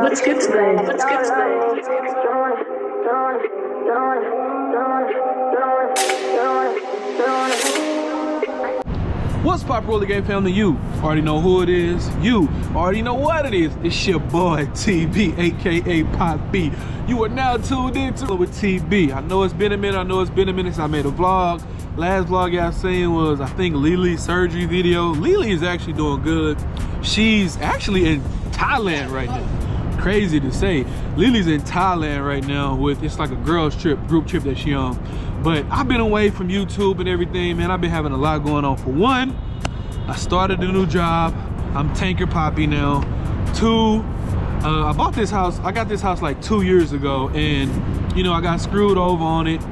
Wizkid Msg. What's pop, Roller Game family? You already know who it is. You already know what it is. It's your boy TB, aka Pop B. You are now tuned into with TB. I know it's been a minute since I made a vlog. Last vlog y'all seen was, I think, Lily's surgery video. Lily is actually doing good. She's actually in Thailand right now. Crazy to say. Lily's in Thailand right now with, it's like a girls trip, group trip that she on. But I've been away from YouTube and everything, man. I've been having a lot going on. For one, I started a new job. I'm Tanker Poppy now. Two, I bought this house. I got this house like 2 years ago, and you know, I got screwed over on it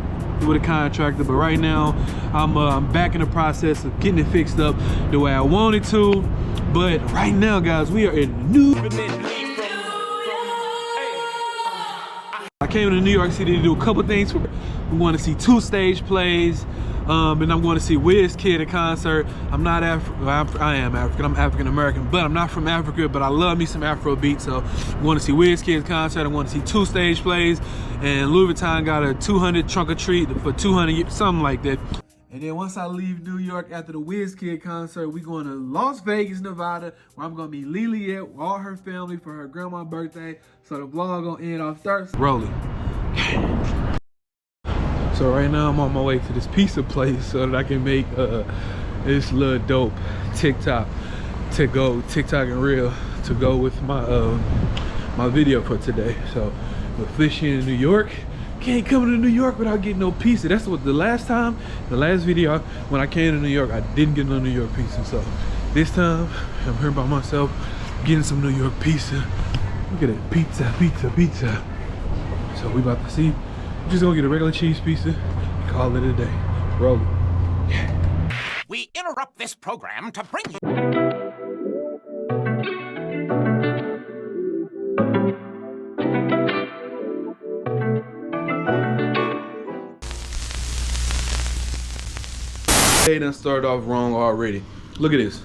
with a contractor. But right now, I'm back in the process of getting it fixed up the way I wanted to. But right now, guys, we are in New York. I came to New York City to do a couple things. We want to see 2 stage plays, and I'm going to see Wizkid in concert. I'm not I am African. I'm African American, but I'm not from Africa. But I love me some Afro beats, so I want to see Wizkid's concert. I want to see 2 stage plays, and Louis Vuitton got a 200 trunk or treat for 200, something like that. And then once I leave New York after the Wizkid concert, we going to Las Vegas, Nevada, where I'm going to meet Lily at with all her family for her grandma's birthday. So the vlog going to end off Thursday. Rolling. So right now I'm on my way to this pizza place so that I can make this little dope TikTok to go, TikTok and Reel to go with my my video for today. So we're fishing in New York. Can't come to New York without getting no pizza. That's what the last video when I came to New York, I didn't get no New York pizza. So this time I'm here by myself getting some New York pizza. Look at it, pizza. So we about to see. We're just gonna get a regular cheese pizza and call it a day. Roll it. Yeah. We interrupt this program to bring you. They done started off wrong already. Look at this.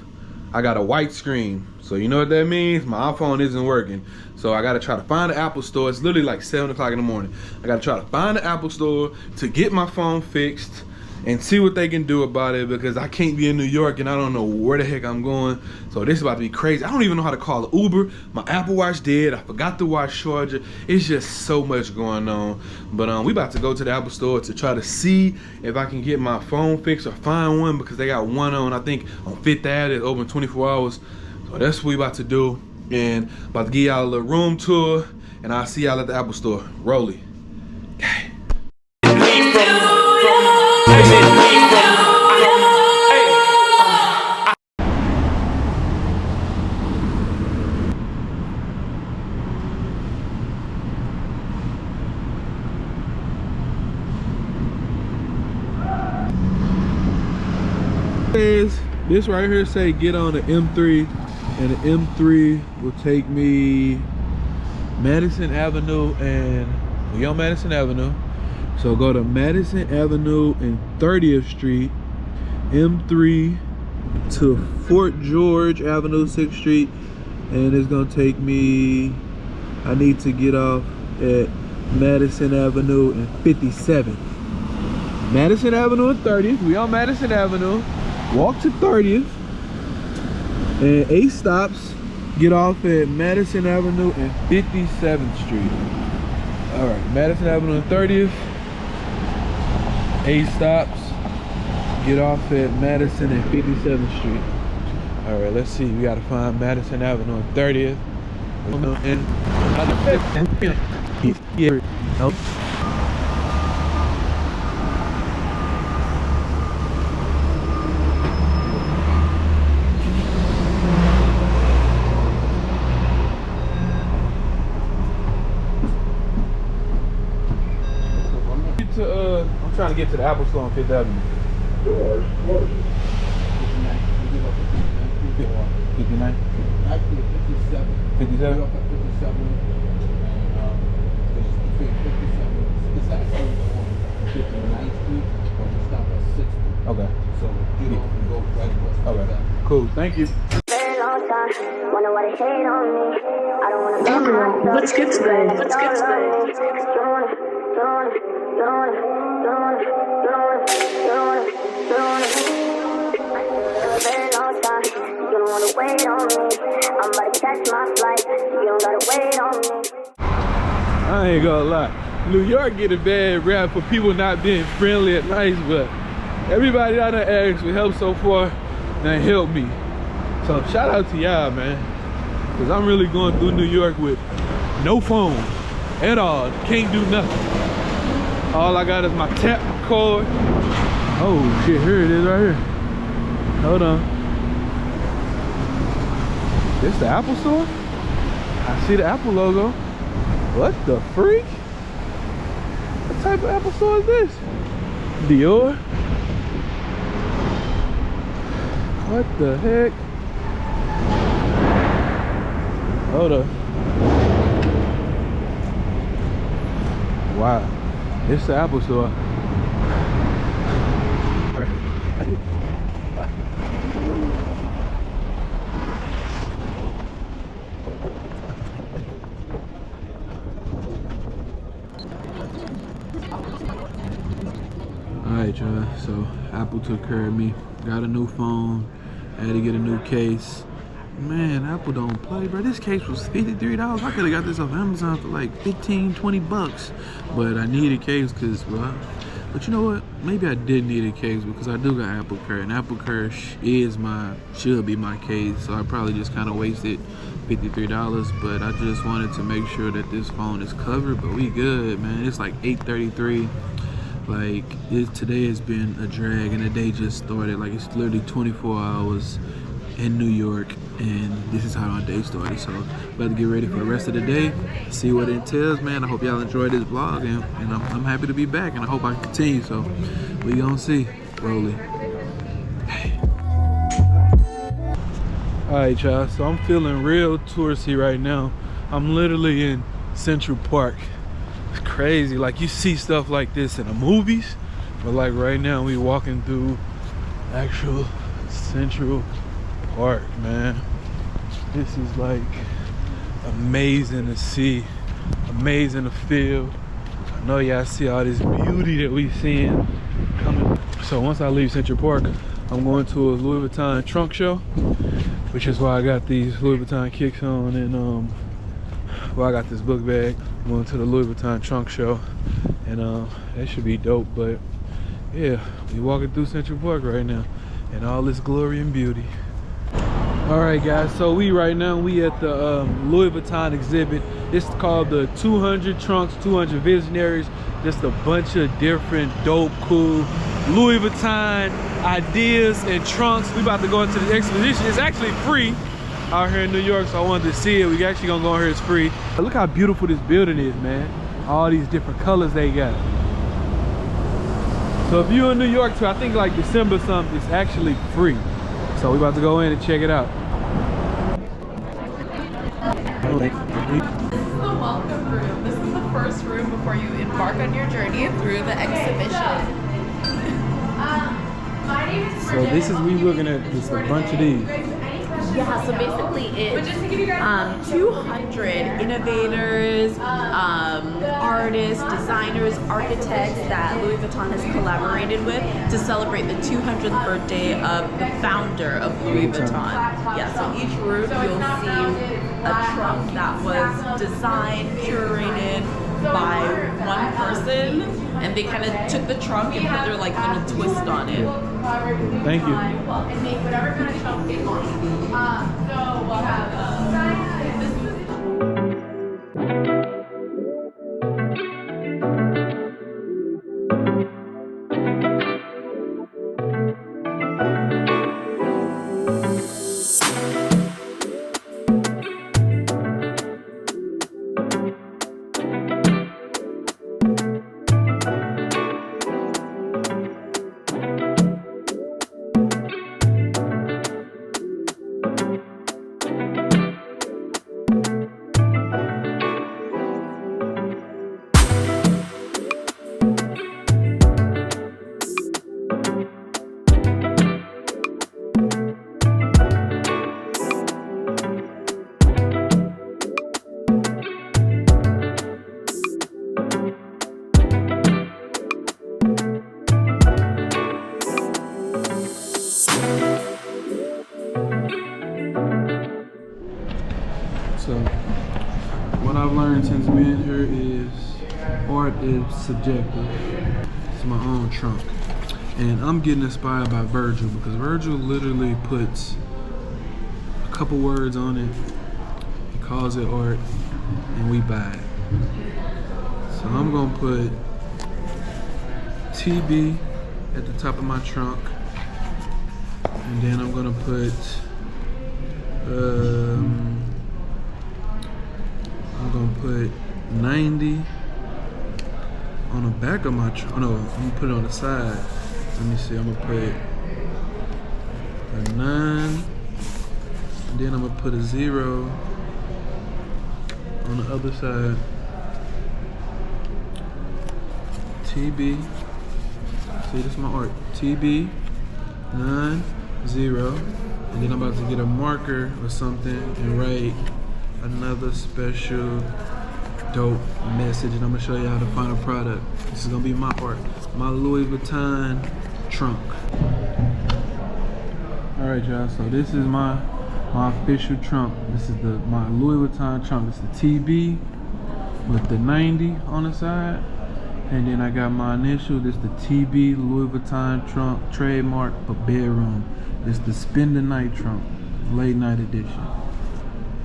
I got a white screen. So you know what that means? My iPhone isn't working. So I gotta try to find the Apple store. It's literally like 7 o'clock in the morning. I gotta try to find the Apple store to get my phone fixed and see what they can do about it, because I can't be in New York and I don't know where the heck I'm going. So this is about to be crazy. I don't even know how to call an Uber. My Apple Watch dead. I forgot the watch charger. It's just so much going on. But we about to go to the Apple store to try to see if I can get my phone fixed or find one, because they got one on, I think, on 5th Ave. It's open 24 hours. So that's what we about to do. And about to give y'all a little room tour, and I'll see y'all at the Apple store. Roll it. Okay. This right here say get on the M3, and the M3 will take me Madison Avenue, and we on Madison Avenue. So go to Madison Avenue and 30th Street, M3 to Fort George Avenue, 6th Street, and it's gonna take me, I need to get off at Madison Avenue and 57th. Madison Avenue and 30th, we on Madison Avenue. Walk to 30th, and 8 stops, get off at Madison Avenue and 57th Street. All right, Madison Avenue and 30th, 8 stops, get off at Madison and 57th Street. All right, let's see, we gotta find Madison Avenue and 30th. I'm trying to get to the Apple store on 5th Avenue. 59? Actually, 57. 57? 57. It's actually on 59th Street, but we stop at 60. Okay. So get off and go right across. Okay. Cool. Thank you. Wonder why they hate on me. I don't wanna love myself. Wizkid Msg. Wizkid You don't wanna wait on me. I'm about to catch my flight. You don't gotta wait on me. I ain't gonna lie. New York get a bad rap for people not being friendly and nice, but everybody I done asked for help so far, they helped me. So shout out to y'all, man. Cause I'm really going through New York with no phone at all. Can't do nothing. All I got is my tap card. Oh shit, here it is right here. Hold on. This the Apple store? I see the Apple logo. What the freak? What type of Apple store is this? Dior? What the heck? Hold up. Wow. It's the Apple store. Alright y'all, so Apple took care of me. Got a new phone, I had to get a new case. Man, Apple don't play, bro. This case was $53. I could have got this off Amazon for like 15, 20 bucks. But I need a case because, well, but you know what? Maybe I did need a case because I do got Apple Care, and Apple Care should be my case. So I probably just kind of wasted $53, but I just wanted to make sure that this phone is covered. But we good, man. It's like 8:33. Like today has been a drag, and the day just started. Like it's literally 24 hours in New York, and this is how our day started. So about to get ready for the rest of the day, see what it entails, man. I hope y'all enjoyed this vlog, and I'm happy to be back, and I hope I continue. So we gonna see. Rolling. All right, y'all, so I'm feeling real touristy right now. I'm literally in Central Park. It's crazy, like you see stuff like this in the movies, but like right now we walking through actual Central Park, man. This is like amazing to see, amazing to feel. I know y'all see all this beauty that we seeing coming. So once I leave Central Park, I'm going to a Louis Vuitton trunk show, which is why I got these Louis Vuitton kicks on, and well, I got this book bag. I'm going to the Louis Vuitton trunk show, and that should be dope. But yeah, we walking through Central Park right now, and all this glory and beauty. All right, guys, so we at the Louis Vuitton exhibit. It's called the 200 Trunks, 200 Visionaries. Just a bunch of different dope, cool Louis Vuitton ideas and trunks. We about to go into the exposition. It's actually free out here in New York, so I wanted to see it. We actually gonna go in here, it's free. But look how beautiful this building is, man. All these different colors they got. So if you're in New York too, I think like December something, it's actually free. So we about to go in and check it out. This is the welcome room. This is the first room before you embark on your journey through the exhibition. So this is, we looking at just a bunch of these. Yeah, so basically it's 200 innovators, artists, designers, architects that Louis Vuitton has collaborated with to celebrate the 200th birthday of the founder of Louis Vuitton. Yeah, so each room you'll see a trunk that was designed, curated by one person, and they kind of took the trunk and put their like little twist on it. Thank you. And make whatever kind of trunk they want. So we'll have this. I've learned since being here is art is subjective. It's my own trunk. And I'm getting inspired by Virgil because Virgil literally puts a couple words on it. He calls it art and we buy it. So I'm gonna put TB at the top of my trunk. And then I'm gonna put I'm gonna put 90 on the back of my trunk. Oh no, I'm gonna put it on the side. Let me see, I'm gonna put a 9, and then I'm gonna put a 0 on the other side. TB, see this is my art. TB, 9, 0, and then I'm about to get a marker or something and write another special dope message, and I'm gonna show you how to find a product. This is gonna be my art, my Louis Vuitton trunk. All right, y'all. So this is my official trunk. This is my Louis Vuitton trunk. This is the TB with the 90 on the side, and then I got my initial. This is the TB Louis Vuitton trunk, trademark for bedroom. It's the spend the night trunk, late night edition.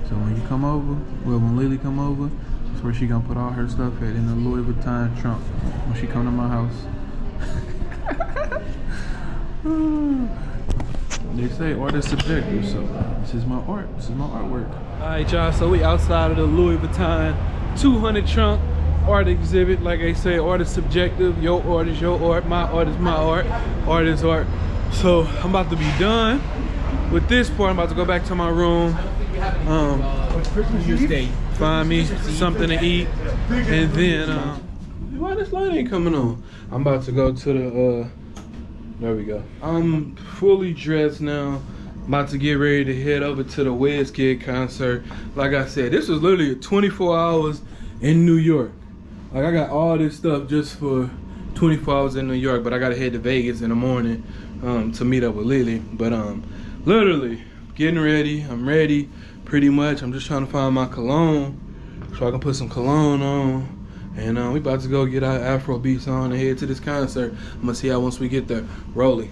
So when you come over, well, when Lily come over, that's where she gonna put all her stuff at, in the Louis Vuitton trunk when she come to my house. They say art is subjective, so this is my art. This is my artwork. All right, y'all. So we outside of the Louis Vuitton 200 trunk art exhibit. Like I say, art is subjective. Your art is your art. My art is my art. Art is art. So I'm about to be done with this part. I'm about to go back to my room. Find me something to eat, and then why this light ain't coming on? I'm about to go to the there we go. I'm fully dressed now. I'm about to get ready to head over to the Wizkid concert. Like I said, this was literally 24 hours in New York. Like I got all this stuff just for 24 hours in New York, but I gotta head to Vegas in the morning to meet up with Lily. But literally getting ready. I'm ready pretty much. I'm just trying to find my cologne so I can put some cologne on. And we about to go get our Afro beats on and head to this concert. I'm gonna see how once we get there. Rolling.